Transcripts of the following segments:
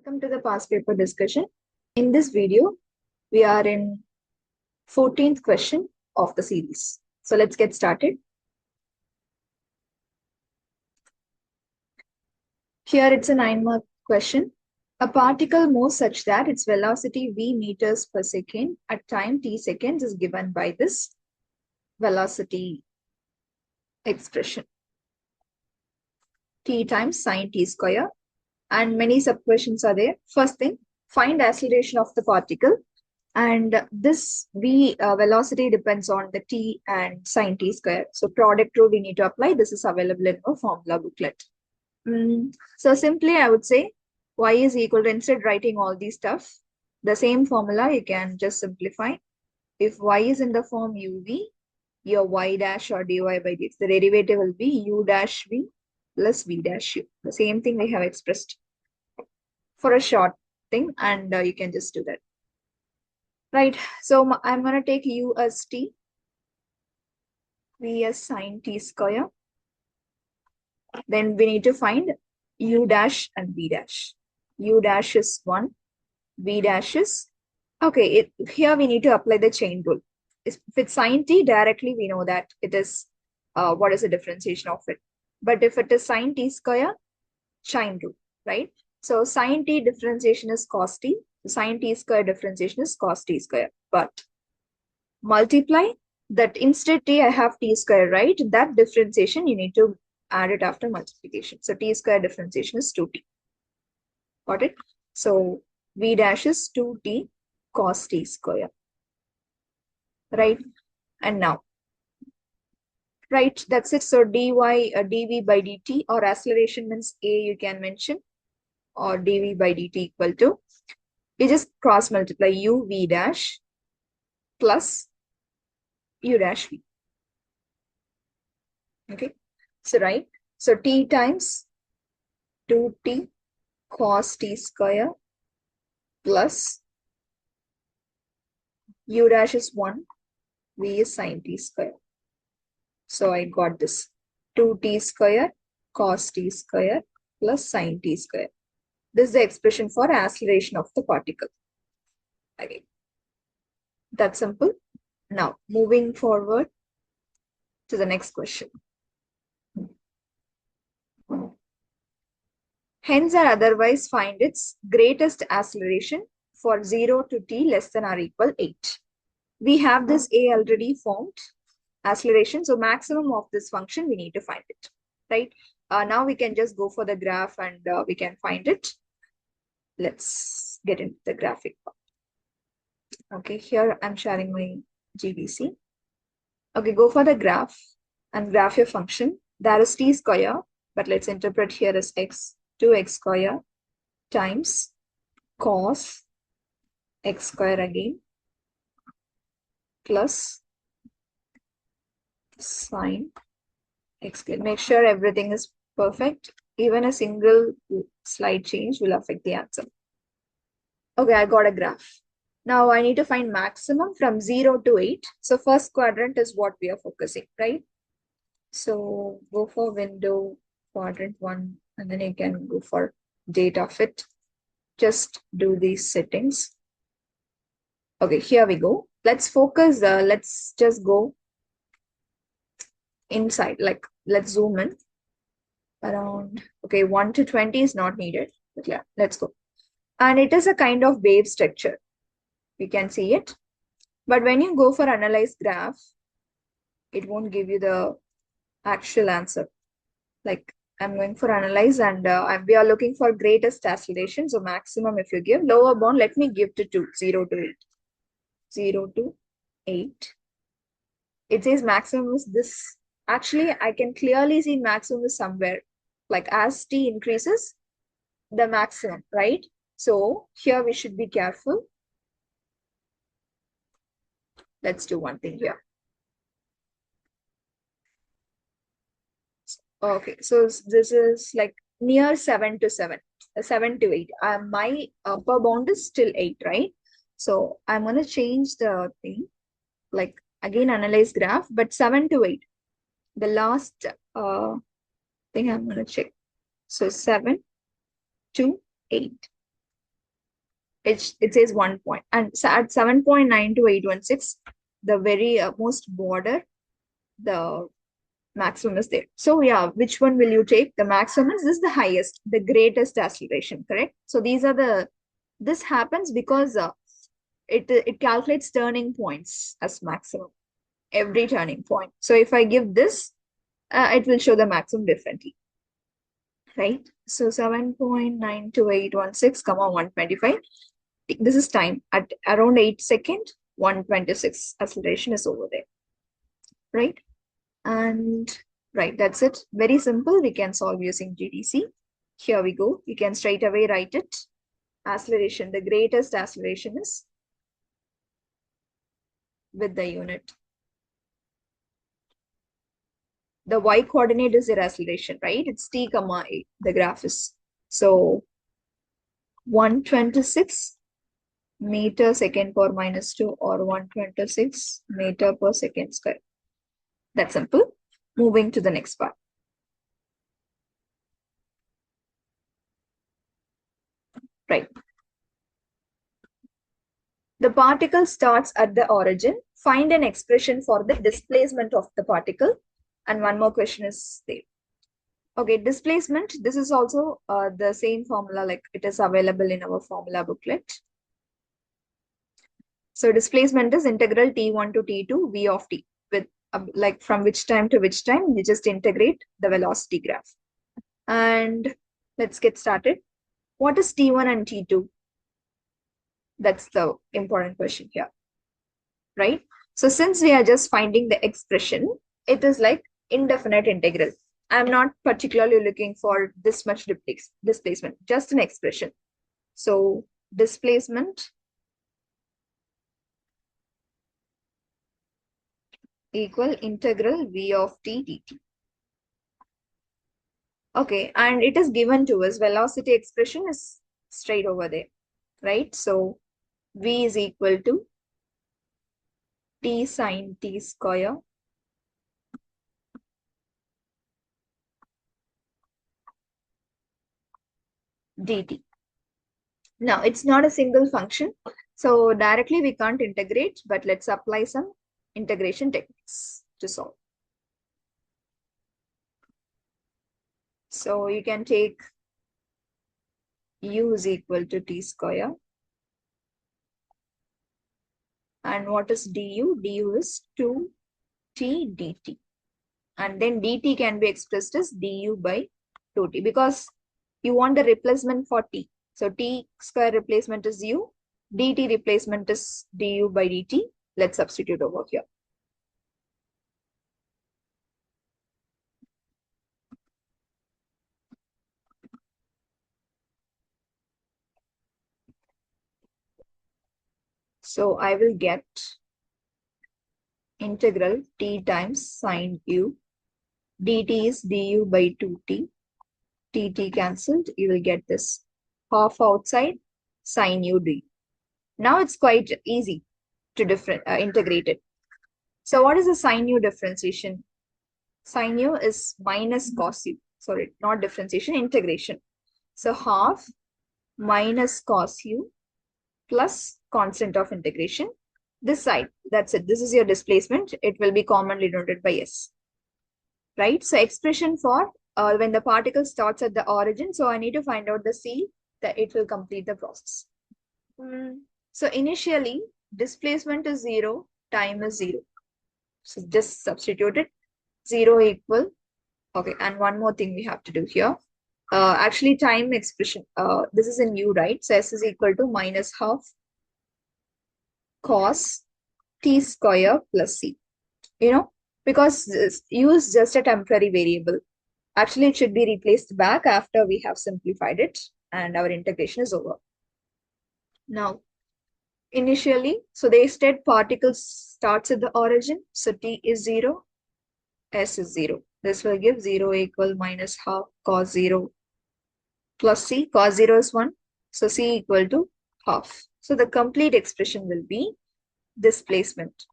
Welcome to the past paper discussion. In this video, we are in 14th question of the series. So let's get started. Here it's a 9-mark question. A particle moves such that its velocity v meters per second at time t seconds is given by this velocity expression. T times sine t square. And many sub-questions are there. First thing, find acceleration of the particle. And this v velocity depends on the t and sine t square. So product rule we need to apply. This is available in our formula booklet. So simply I would say y is equal to, instead writing all these stuff, the same formula you can just simplify. If y is in the form uv, your y dash or dy by dx, the derivative will be u dash v plus v dash u. The same thing we have expressed for a short thing, and you can just do that. Right, so I'm going to take u as t, v as sine t square. Then we need to find u dash and v dash. U dash is 1, v dash is, okay, here we need to apply the chain rule. If it's sine t, directly we know that it is, what is the differentiation of it. But if it is sine t square, chain rule, right? So sine t differentiation is cos t. Sine t square differentiation is cos t square. But multiply that, instead t I have t square, right? That differentiation you need to add it after multiplication. So t square differentiation is 2t. Got it? So v dash is 2t cos t square. Right? And now, right, that's it. So dy dv by dt, or acceleration means a you can mention, or dv by dt equal to, we just cross multiply u v dash plus u dash v. Okay, so right, so t times 2t cos t square plus u dash is 1, v is sine t square. So I got this 2t square cos t square plus sine t square. This is the expression for acceleration of the particle. Okay, that's simple. Now, moving forward to the next question. Hence or otherwise find its greatest acceleration for 0 to t less than or equal 8. We have this a already formed acceleration. So maximum of this function, we need to find it, right? Now we can just go for the graph and we can find it. Let's get into the graphic part. Okay, here I'm sharing my GBC. Okay, go for the graph and graph your function. That is t square, but let's interpret here as x, 2x square times cos x square again plus sine x square. Make sure everything is perfect. Even a single slight change will affect the answer. Okay, I got a graph. Now I need to find maximum from 0 to 8. So first quadrant is what we are focusing, right? So go for window quadrant 1, and then you can go for data fit. Just do these settings. Okay, here we go. Let's focus. Let's just go inside. Like, let's zoom in around. Okay, 1 to 20 is not needed. But yeah, let's go. And it is a kind of wave structure. We can see it. But when you go for analyze graph, it won't give you the actual answer. Like, I'm going for analyze, and we are looking for greatest acceleration. So maximum if you give, lower bound, let me give to 2, 0 to 8. 0 to 8. It says maximum is this. Actually, I can clearly see maximum is somewhere. Like as t increases, the maximum, right? So here we should be careful. Let's do one thing here. Okay, so this is like near 7 to 7, 7 to 8. My upper bound is still 8, right? So I'm going to change the thing, like again analyze graph, but 7 to 8. The last thing I'm going to check. So 7 to 8. it says 1 point. And so at 7.92816, the very most border, the maximum is there. So yeah, which one will you take? The maximum is this the highest, the greatest acceleration, correct? So these are the, this happens because it calculates turning points as maximum, every turning point. So if I give this, it will show the maximum differently, right? So 7.92816, 125. This is time at around 8 seconds, 126 acceleration is over there, right? And right, that's it. Very simple. We can solve using GDC. Here we go. You can straight away write it. Acceleration, the greatest acceleration is with the unit. The y coordinate is your acceleration, right? It's t comma a. The graph is. So 126 meter second power minus 2 or 126 meter per second square. That's simple. Moving to the next part. Right. The particle starts at the origin. Find an expression for the displacement of the particle. And one more question is there. Okay, displacement. This is also the same formula, like it is available in our formula booklet. So displacement is integral t1 to t2 v of t, with like from which time to which time, you just integrate the velocity graph. And let's get started. What is t1 and t2? That's the important question here, right? So since we are just finding the expression, it is like indefinite integral. I'm not particularly looking for this much displacement, just an expression. So displacement equal integral v of t dt. Okay, and it is given to us, velocity expression is straight over there, right? So v is equal to t sine t square dt. Now, it's not a single function, so directly we can't integrate, but let's apply some integration techniques to solve. So you can take u is equal to t square. And what is du? Du is 2t dt. And then dt can be expressed as du by 2t because you want the replacement for t. So t square replacement is u, dt replacement is du by dt. Let's substitute over here. So I will get integral t times sine u. Dt is du by 2t. Tt cancelled. You will get this half outside sine u d. Now it's quite easy to integrate it. So what is the sine u differentiation? Sine u is minus cos u. Sorry, not differentiation, integration. So half minus cos u plus constant of integration. This side, that's it. This is your displacement. It will be commonly denoted by s. Right? So expression for when the particle starts at the origin. So I need to find out the c that it will complete the process. So initially, displacement is 0, time is 0. So just substitute it. 0 equal. Okay, and one more thing we have to do here. Actually, time expression, this is in u, right? So s is equal to minus half cos t square plus c. You know, because u is just a temporary variable. Actually, it should be replaced back after we have simplified it and our integration is over. Now, initially, so they said particles starts at the origin. So t is 0, s is 0. This will give 0 equal minus half cos 0 plus c. Cos 0 is 1. So c equal to half. So the complete expression will be displacement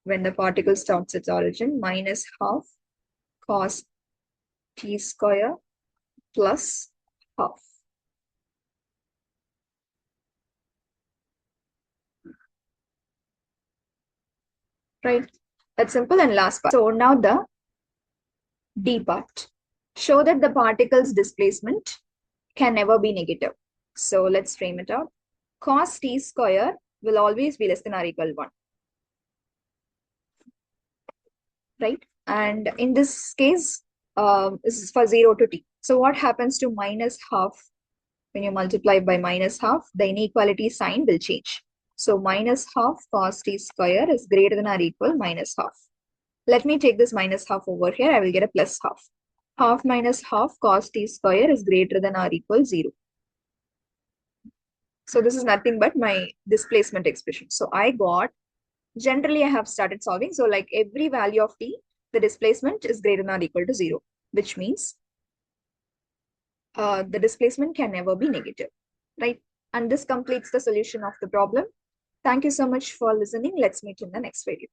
when the particle starts its origin minus half cos t square plus half. right? That's simple. And last part. So now the D part. Show that the particle's displacement can never be negative. So let's frame it out. Cos t square will always be less than or equal 1. Right? And in this case, this is for 0 to t. So what happens to minus half when you multiply by minus half? The inequality sign will change. So minus half cos t square is greater than or equal minus half. Let me take this minus half over here. I will get a plus half. Half minus half cos t square is greater than or equal 0. So this is nothing but my displacement expression. So I got, generally I have started solving. So like every value of t, the displacement is greater than or equal to 0, which means the displacement can never be negative, right? And this completes the solution of the problem. Thank you so much for listening. Let's meet in the next video.